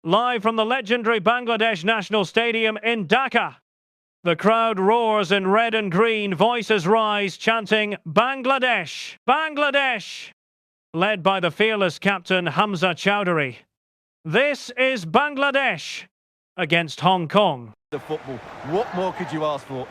live from the legendary Bangladesh National Stadium in Dhaka. The crowd roars in red and green, voices rise chanting Bangladesh, Bangladesh, led by the fearless captain Hamza Chowdhury. This is Bangladesh against Hong Kong. The football, what more could you ask for?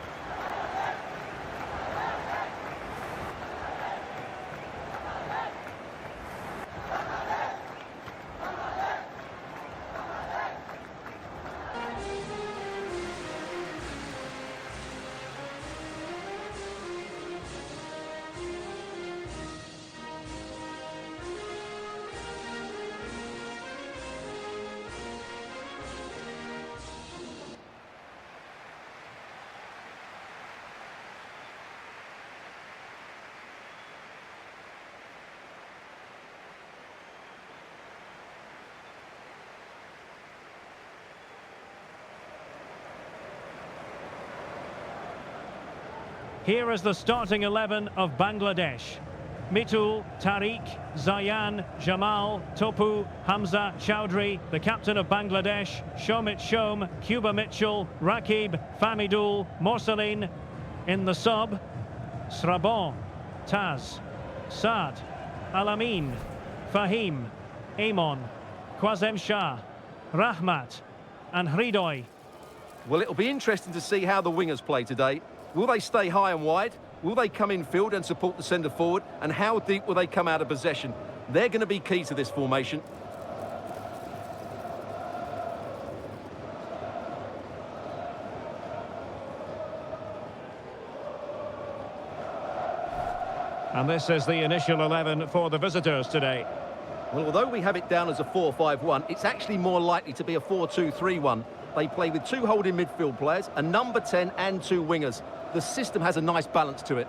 Here is the starting 11 of Bangladesh. Mitul, Tariq, Zayan, Jamal, Topu, Hamza, Chowdhury, the captain of Bangladesh, Shomit Shom, Cuba Mitchell, Rakib, Famidul, Morsalin. In the sub, Srabon, Taz, Saad, Alamin, Fahim, Amon, Kwazem Shah, Rahmat and Hridoy. Well, it'll be interesting to see how the wingers play today. Will they stay high and wide? Will they come in field and support the centre forward? And how deep will they come out of possession? They're going to be key to this formation. And this is the initial 11 for the visitors today. Well, although we have it down as a 4-5-1, it's actually more likely to be a 4-2-3-1. They play with two holding midfield players, a number 10 and two wingers. The system has a nice balance to it.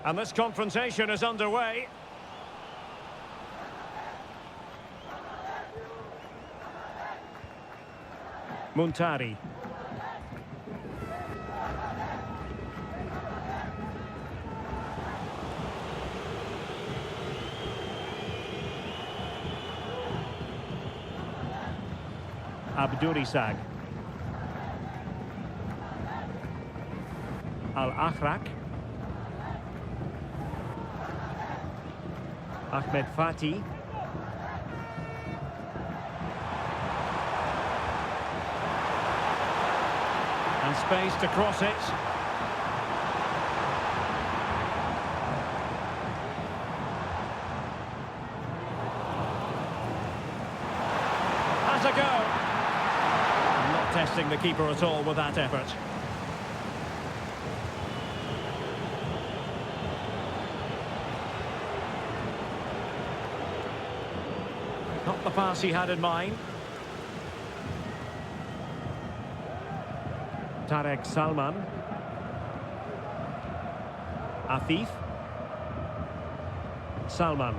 And this confrontation is underway. Muntari. Abdurisag. Al-Akhrak. Ahmed Fati. And space to cross it. Has a go. Not testing the keeper at all with that effort. Not the pass he had in mind. Tarek Salman. Afif. Salman.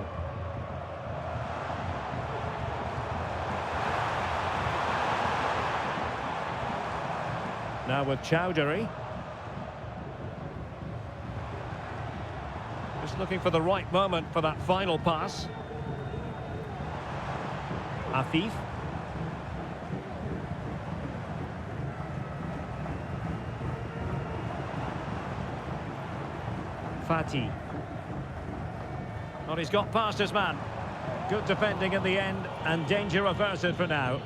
Now with Chowdhury. Just looking for the right moment for that final pass. Afif. Fati. Well, he's got past his man. Good defending in the end, and danger averted for now.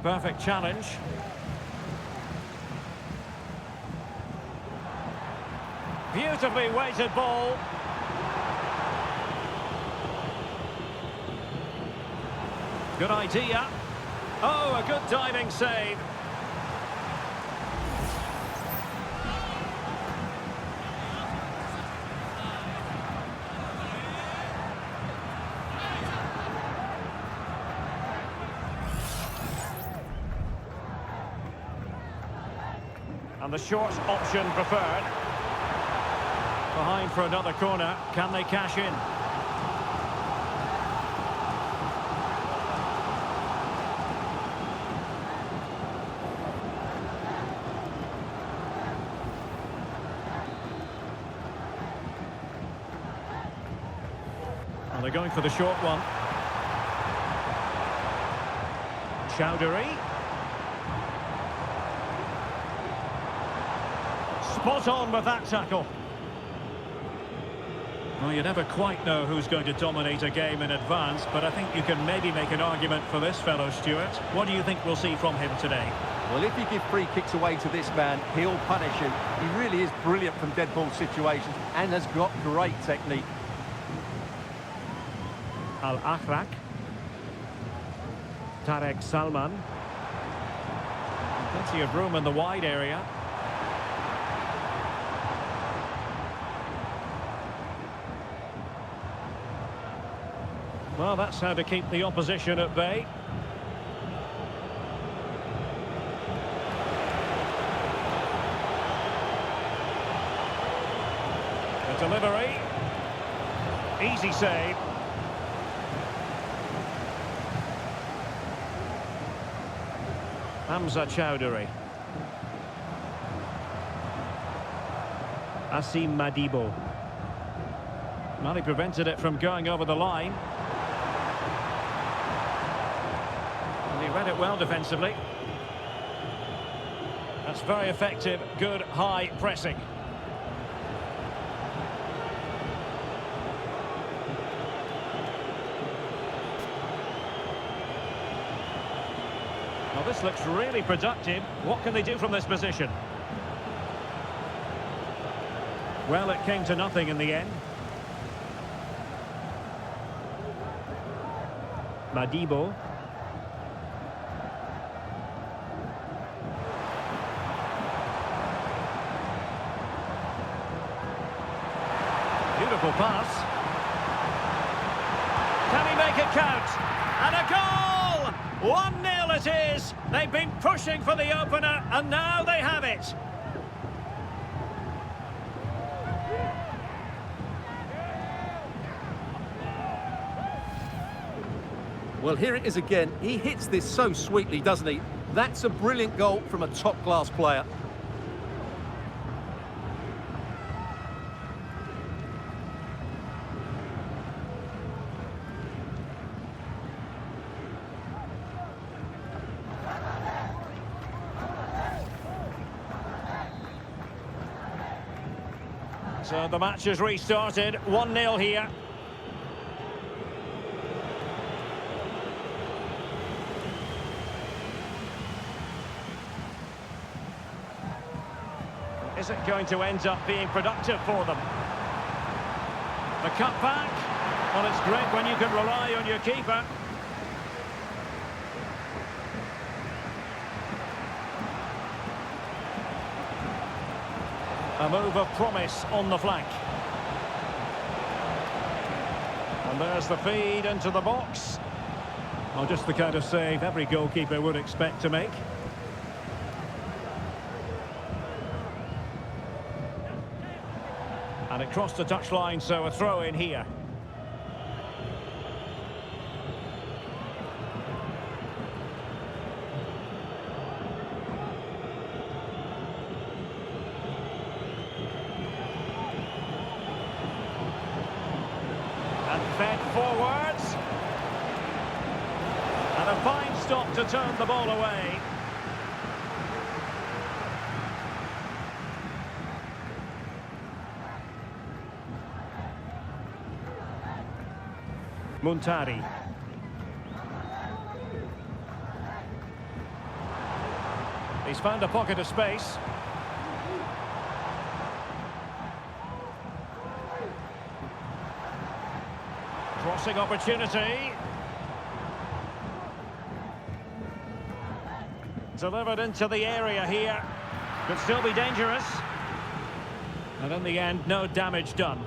Perfect challenge. Beautifully weighted ball. Good idea. Oh, a good diving save. And the short option preferred. Behind for another corner. Can they cash in? Well, they're going for the short one. Chowdhury. Spot on with that tackle. Well, you never quite know who's going to dominate a game in advance, but I think you can maybe make an argument for this fellow, Stuart. What do you think we'll see from him today? Well, if you give free kicks away to this man, he'll punish you. He really is brilliant from dead ball situations and has got great technique. Al-Akhraq. Tarek Salman. Plenty of room in the wide area. Well, that's how to keep the opposition at bay. The delivery. Easy save. Hamza Chowdhury. Asim Madibo. Well, he prevented it from going over the line. And he read it well defensively. That's very effective, good high pressing. Well, this looks really productive. What can they do from this position? Well, it came to nothing in the end. Madibo. Beautiful pass. Can he make it count? And a goal! 1-0 it is. They've been pushing for the opener, and now they have it. Well, here it is again. He hits this so sweetly, doesn't he? That's a brilliant goal from a top-class player. So the match has restarted. 1-0 here. Is it going to end up being productive for them? The cutback. Well, it's great when you can rely on your keeper. A move of promise on the flank. And there's the feed into the box. Well, just the kind of save every goalkeeper would expect to make. And it crossed the touchline, so a throw in here. And fed forwards. And a fine stop to turn the ball away. Muntari. He's found a pocket of space. Crossing opportunity. Delivered into the area here. Could still be dangerous. And in the end, no damage done.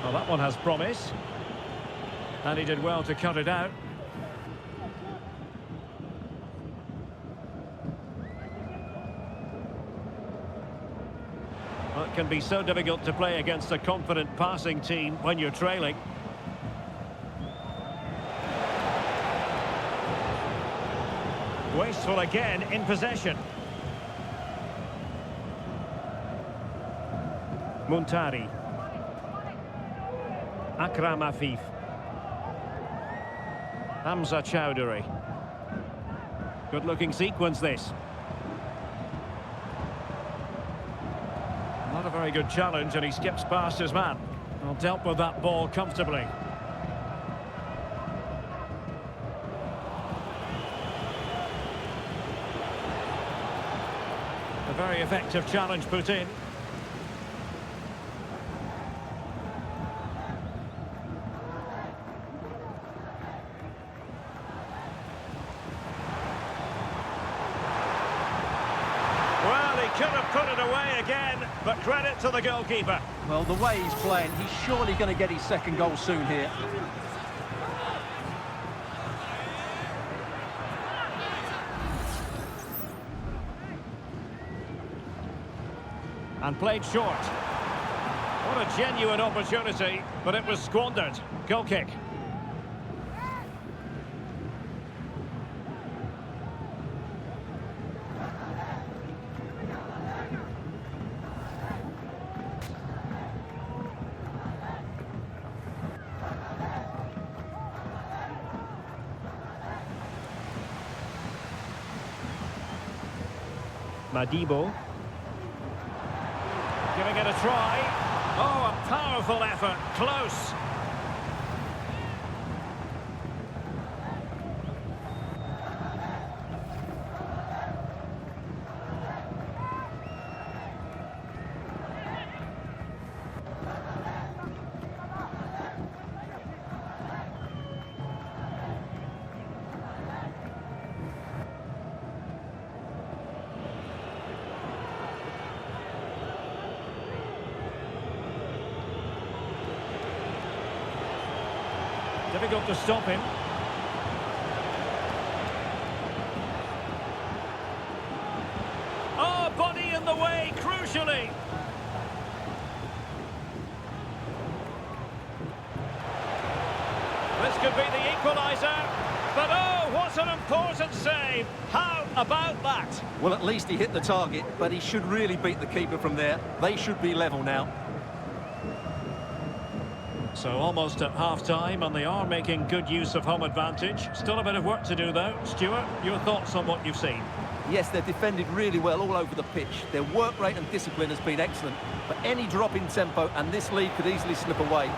Well, that one has promise. And he did well to cut it out. It can be so difficult to play against a confident passing team when you're trailing. Wasteful again in possession. Muntari. Akram Afif. Hamza Chowdhury. Good looking sequence this. Not a very good challenge, and he skips past his man. Well, dealt with that ball comfortably. A very effective challenge put in. Well, he could have put it away again, but credit to the goalkeeper. Well, the way he's playing, he's surely going to get his second goal soon here. And played short. What a genuine opportunity, but it was squandered. Goal kick. Madibo. Giving it a try. Oh, a powerful effort. Close. Difficult to stop him. Oh, body in the way, crucially. This could be the equaliser. But oh, what an important save. How about that? Well, at least he hit the target, but he should really beat the keeper from there. They should be level now. So almost at half-time, and they are making good use of home advantage. Still a bit of work to do, though. Stuart, your thoughts on what you've seen? Yes, they've defended really well all over the pitch. Their work rate and discipline has been excellent. But any drop in tempo, and this lead could easily slip away.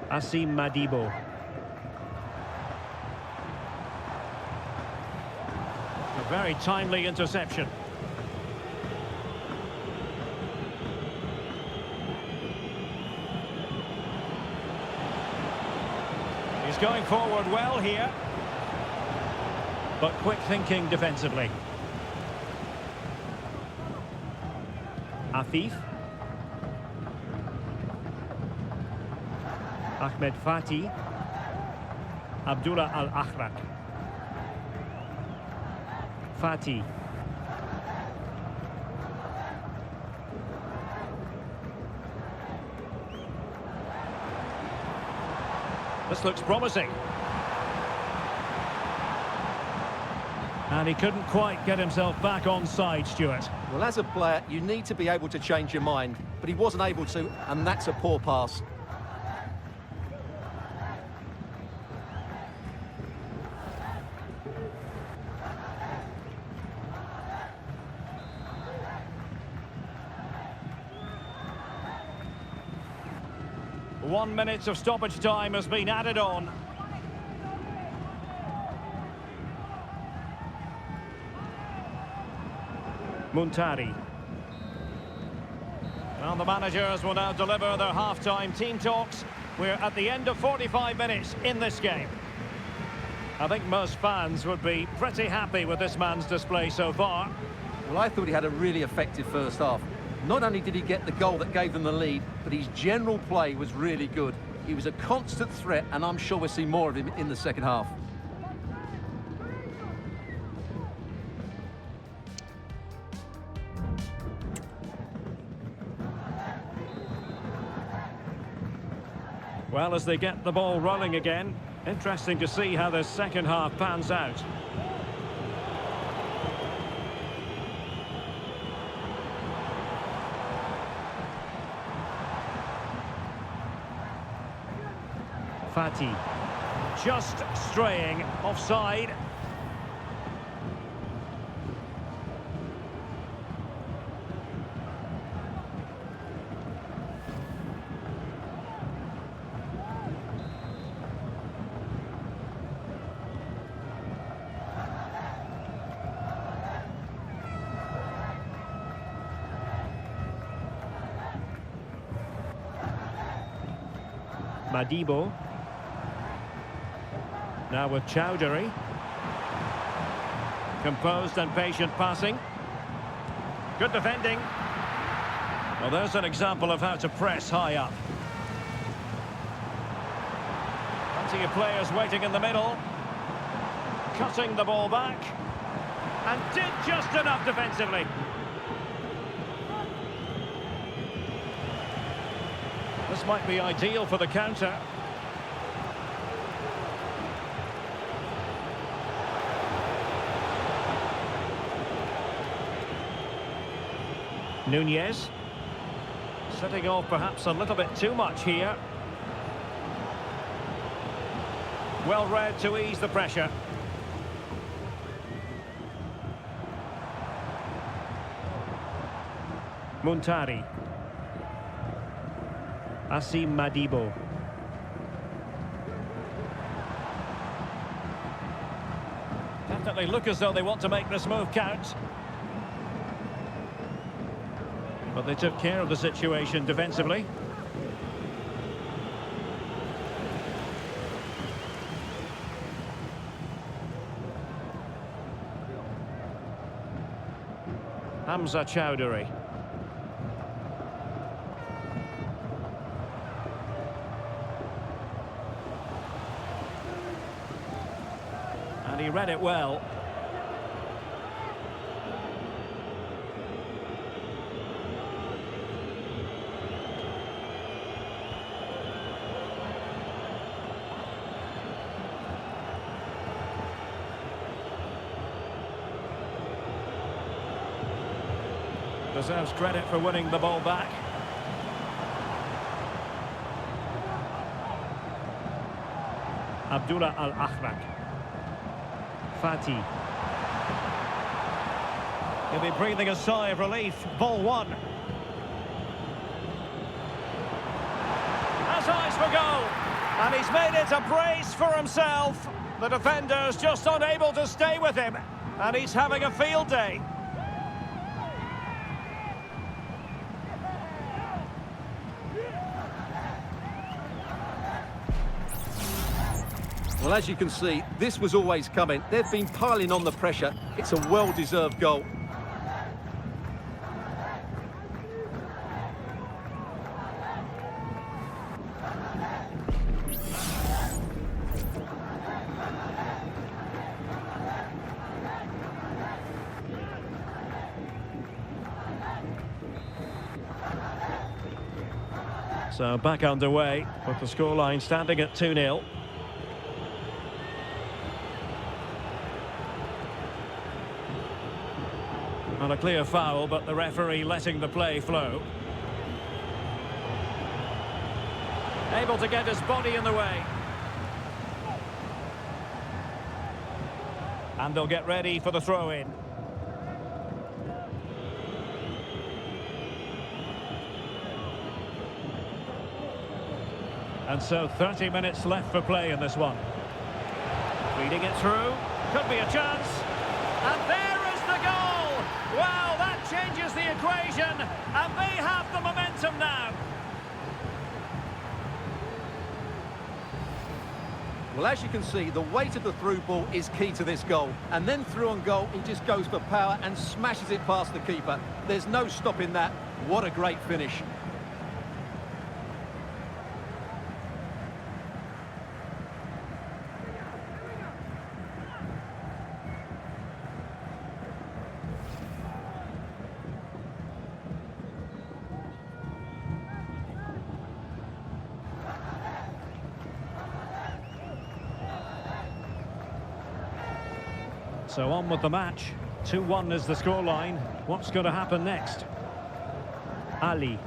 Asim Madibo. A very timely interception. He's going forward well here, but quick thinking defensively. Afif. Ahmed Fati. Abdullah Al-Akhraq. Fati. This looks promising. And he couldn't quite get himself back on side, Stuart. Well, as a player, you need to be able to change your mind, but he wasn't able to, and that's a poor pass. One minute of stoppage time has been added on. Muntari. Well, the managers will now deliver their half-time team talks. We're at the end of 45 minutes in this game. I think most fans would be pretty happy with this man's display so far. Well, I thought he had a really effective first half. Not only did he get the goal that gave them the lead, but his general play was really good. He was a constant threat, and I'm sure we'll see more of him in the second half. Well, as they get the ball rolling again, interesting to see how this second half pans out. Fati, just straying offside. Madibo. Now with Chowdhury. Composed and patient passing. Good defending. Well, there's an example of how to press high up. Plenty of players waiting in the middle. Cutting the ball back. And did just enough defensively. This might be ideal for the counter. Nunez. Setting off perhaps a little bit too much here. Well read to ease the pressure. Muntari. Asim Madibo. Definitely look as though they want to make this move count. But they took care of the situation defensively. Hamza Chowdhury. And he read it well. Deserves credit for winning the ball back. Abdullah Al-Akhrak. Fati. He'll be breathing a sigh of relief. Ball one. Has eyes for goal. And he's made it a brace for himself. The defender's just unable to stay with him. And he's having a field day. Well, as you can see, this was always coming. They've been piling on the pressure. It's a well-deserved goal. So back underway with the scoreline standing at 2-0. Not a clear foul, but the referee letting the play flow. Able to get his body in the way. And they'll get ready for the throw-in. And so 30 minutes left for play in this one. Feeding it through. Could be a chance. And there is the goal! Wow, that changes the equation, and they have the momentum now. Well, as you can see, the weight of the through ball is key to this goal. And then through on goal, he just goes for power and smashes it past the keeper. There's no stopping that. What a great finish. So on with the match. 2-1 is the scoreline. What's going to happen next? Ali.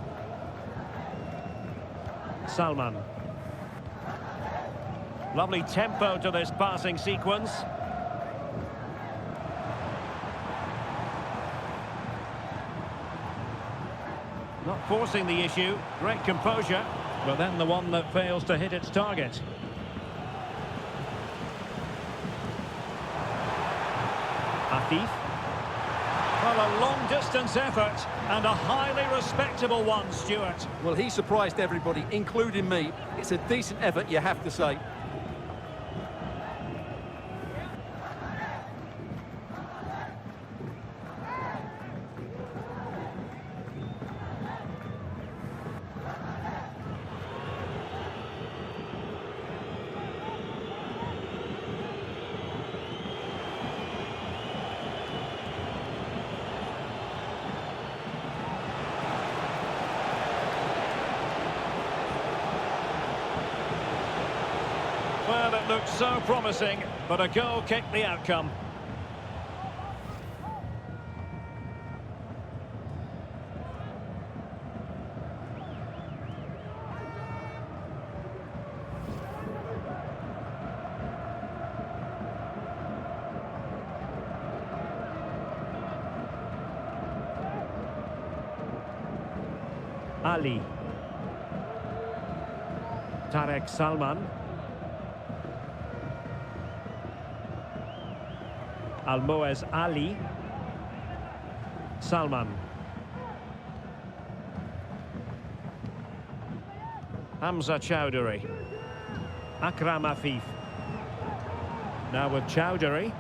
Salman. Lovely tempo to this passing sequence. Not forcing the issue. Great composure. But then the one that fails to hit its target. Afif. Well, a long-distance effort and a highly respectable one, Stuart. Well, he surprised everybody, including me. It's a decent effort, you have to say. Well, it looked so promising, but a goal kicked the outcome. Ali. Tarek Salman. Almoez Ali. Salman. Hamza Chowdhury. Akram Afif. Now with Chowdhury.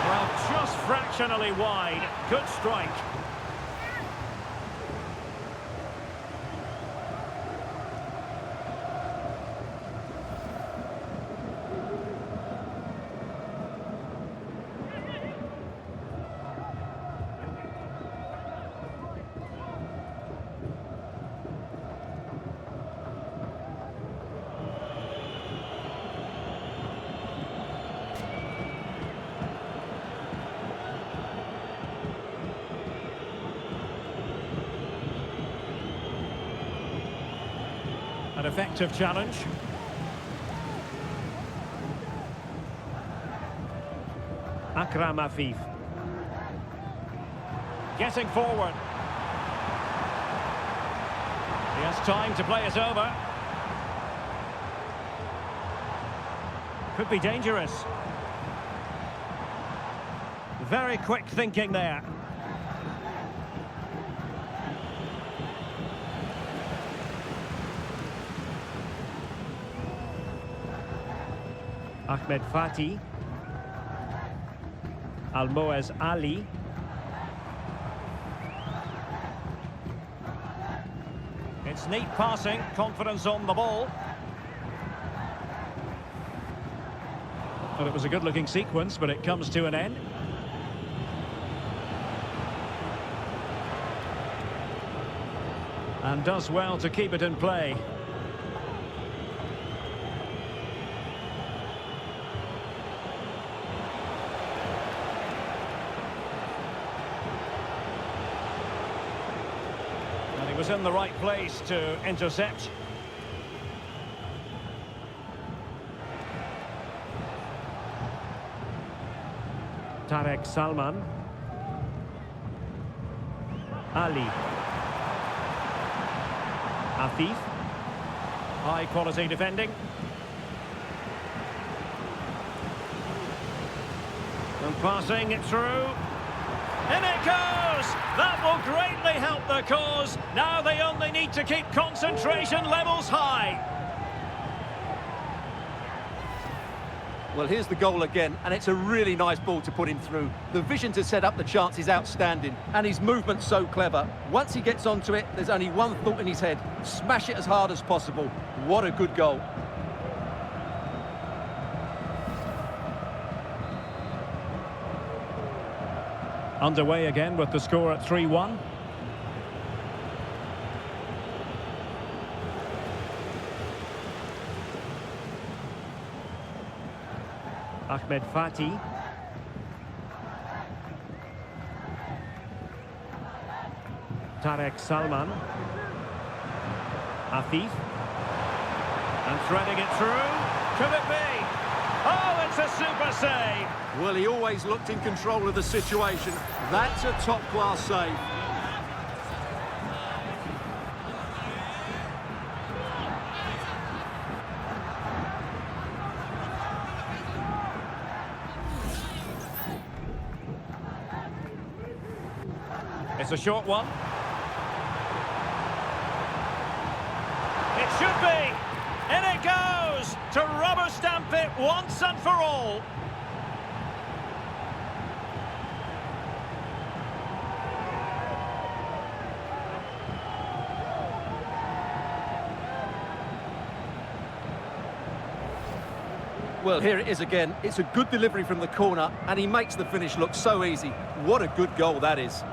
Well, just fractionally wide. Good strike. An effective challenge. Akram Afif. Getting forward. He has time to play it over. Could be dangerous. Very quick thinking there. Ahmed Fati. Almoez Ali. It's neat passing, confidence on the ball. Well, it was a good-looking sequence, but it comes to an end. And does well to keep it in play. He was in the right place to intercept. Tarek Salman. Ali. Afif. High quality defending. And passing it through. In it goes! That will greatly help the cause. Now they only need to keep concentration levels high. Well, here's the goal again, and it's a really nice ball to put him through. The vision to set up the chance is outstanding, and his movement's so clever. Once he gets onto it, there's only one thought in his head. Smash it as hard as possible. What a good goal. Underway again with the score at 3-1. Ahmed Fati. Tarek Salman. Afif. And threading it through. Could it be? Oh, it's a super save. Well, he always looked in control of the situation. That's a top-class save. It's a short one. It should be. In it goes to rubber stamp it once and for all. Well, here it is again. It's a good delivery from the corner, and he makes the finish look so easy. What a good goal that is.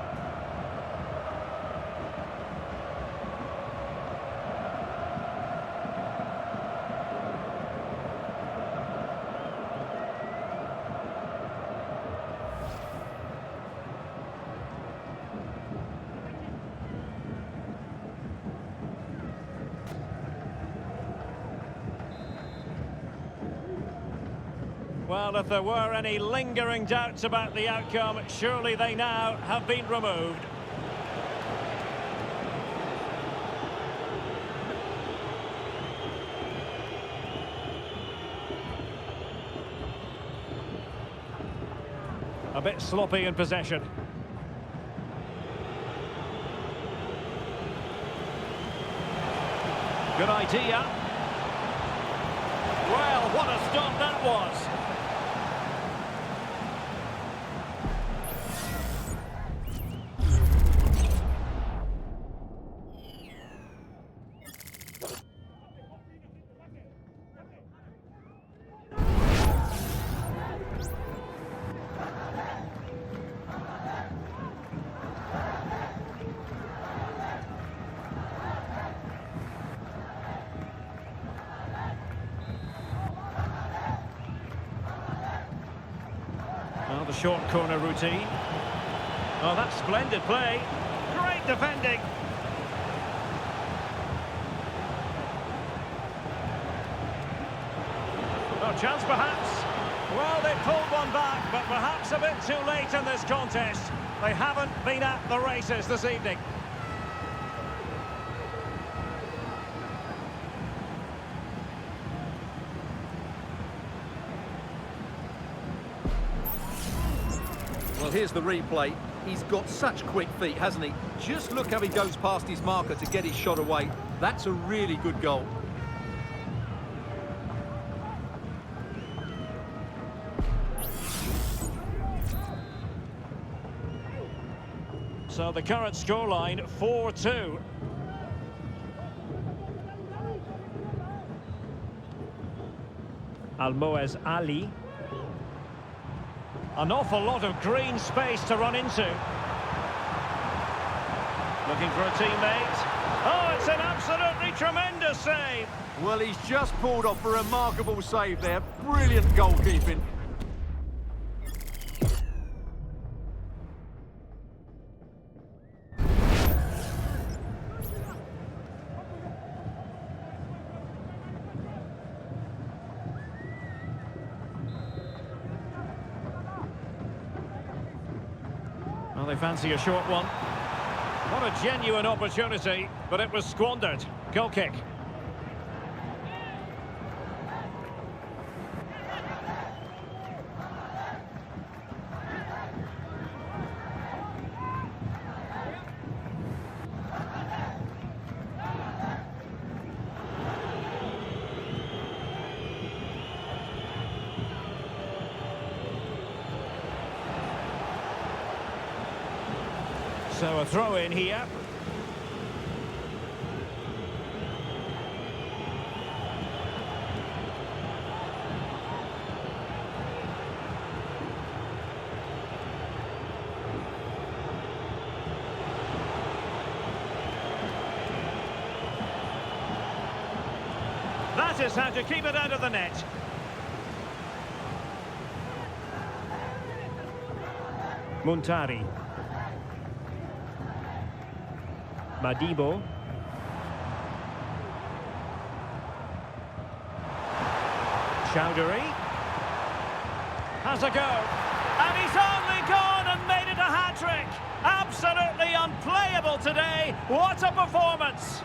Well, if there were any lingering doubts about the outcome, surely they now have been removed. A bit sloppy in possession. Good idea. Well, what a stop that was. Well, the short corner routine. Oh, that's splendid play. Great defending. Oh, chance perhaps. Well, they pulled one back, but perhaps a bit too late in this contest. They haven't been at the races this evening. Well, here's the replay. He's got such quick feet, hasn't he? Just look how he goes past his marker to get his shot away. That's a really good goal. So the current scoreline, 4-2. Almoez Ali. An awful lot of green space to run into. Looking for a teammate. Oh, it's an absolutely tremendous save. Well, he's just pulled off a remarkable save there. Brilliant goalkeeping. Well, they fancy a short one. What a genuine opportunity, but it was squandered. Goal kick. So a throw in here. That is how to keep it out of the net. Muntari. Madibo. Chowdhury. Has a go. And he's only gone and made it a hat-trick. Absolutely unplayable today. What a performance.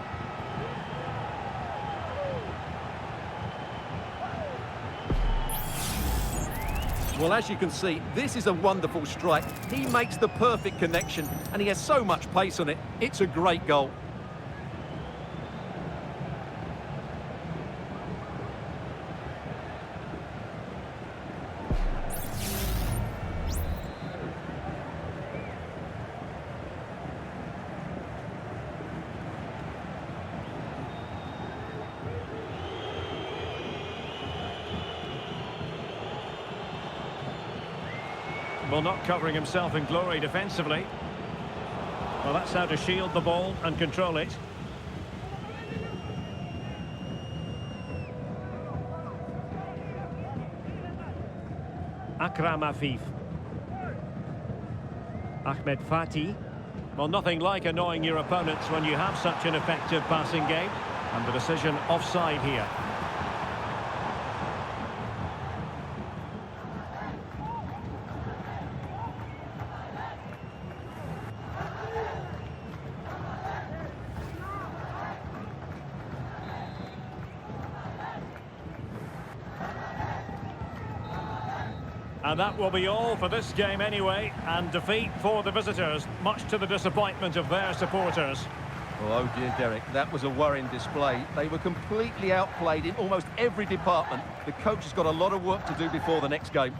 Well, as you can see, this is a wonderful strike. He makes the perfect connection, and he has so much pace on it. It's a great goal. Well, not covering himself in glory defensively. Well, that's how to shield the ball and control it. Akram Afif. Ahmed Fati. Well, nothing like annoying your opponents when you have such an effective passing game. And the decision offside here. And that will be all for this game anyway, and defeat for the visitors, much to the disappointment of their supporters. Oh dear, Derek, that was a worrying display. They were completely outplayed in almost every department. The coach has got a lot of work to do before the next game.